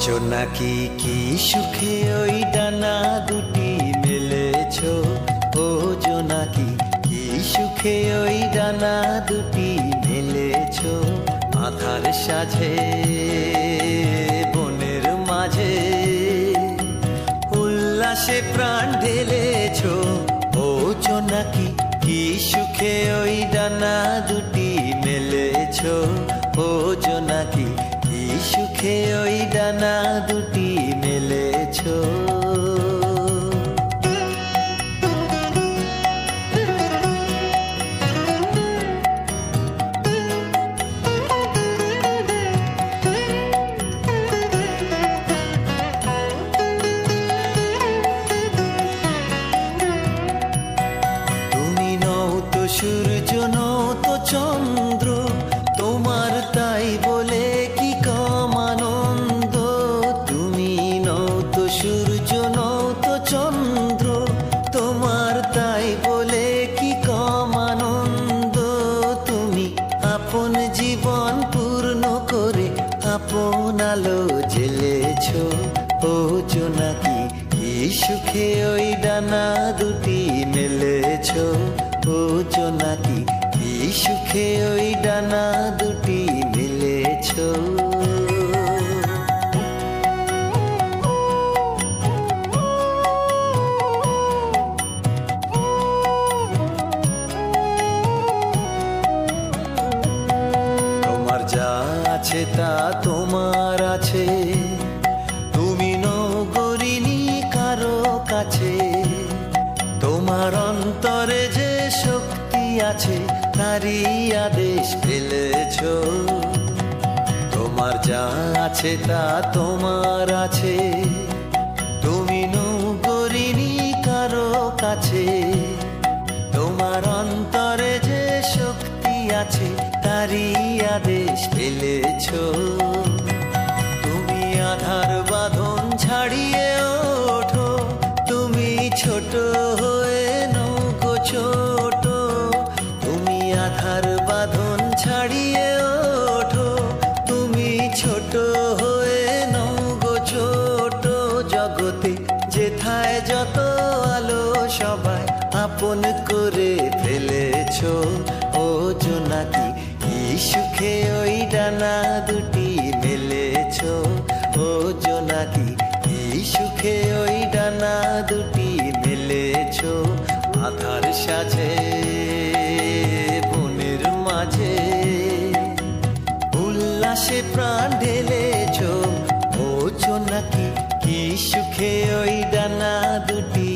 জোনাকি কি সুখে ওই ডানা দুটি মেলেছো, ও জোনাকি কি সুখে ওই ডানা দুটি মেলেছো। আধার সাজে বনের মাঝে উল্লাসে প্রাণ ঢেলেছো, ও জোনাকি কি সুখে ওই ডানা দুটি মেলেছো। ও জোনাকি কি সুখে ওই ডানা দুটি মেলেছো। তুমি নও তো সূর্য, নও তো চন্দ্র, তোমার তাই বলে কি কম আনন্দ। তুমি নও তো সূর্য, নও তো চন্দ্র, তোমার তাই বলে কি কম আনন্দ। তুমি আপন জীবন পূর্ণ করে আপন আলো জ্বেলেছো, ও জোনাকি কি সুখে ওই ডানা দুটি মেলেছো। ও জোনাকি কি সুখে ওই ডানা দুটি মেলেছো। তোমার যা আছে তা তোমার আছে, তুমি নও গরিনি কারো কাছে। তোমার অন্তরে যে শক্তি আছে তারই আদেশ ফেলেছো। তোমার যা আছে তা তোমার আছে, তুমি নও গরিনি কারো কাছে। তোমার অন্তরে যে শক্তি আছে তারই আদেশ ফেলেছো। তুমি আধার বাঁধন ছাড়িয়ে ওঠো, তুমি ছোট হয়ে নৌকো ছোট। তুমি আধার বাঁধন ছাড়িয়ে ওঠো, তুমি ছোট হয়ে নৌকো ছোট। জগতে যেথায় যত আলো সবাই আপন করে ফেলেছো, ও জোনাকি কি সুখে ওই ডানা দুটি মেলেছো। ও জোনাকি কি সুখে ওই ডানা দুটি মেলেছো। আধার সাজে বনের মাঝে উল্লাসে প্রাণ ঢেলেছো, ও জোনাকি কি সুখে ওই ডানা দুটি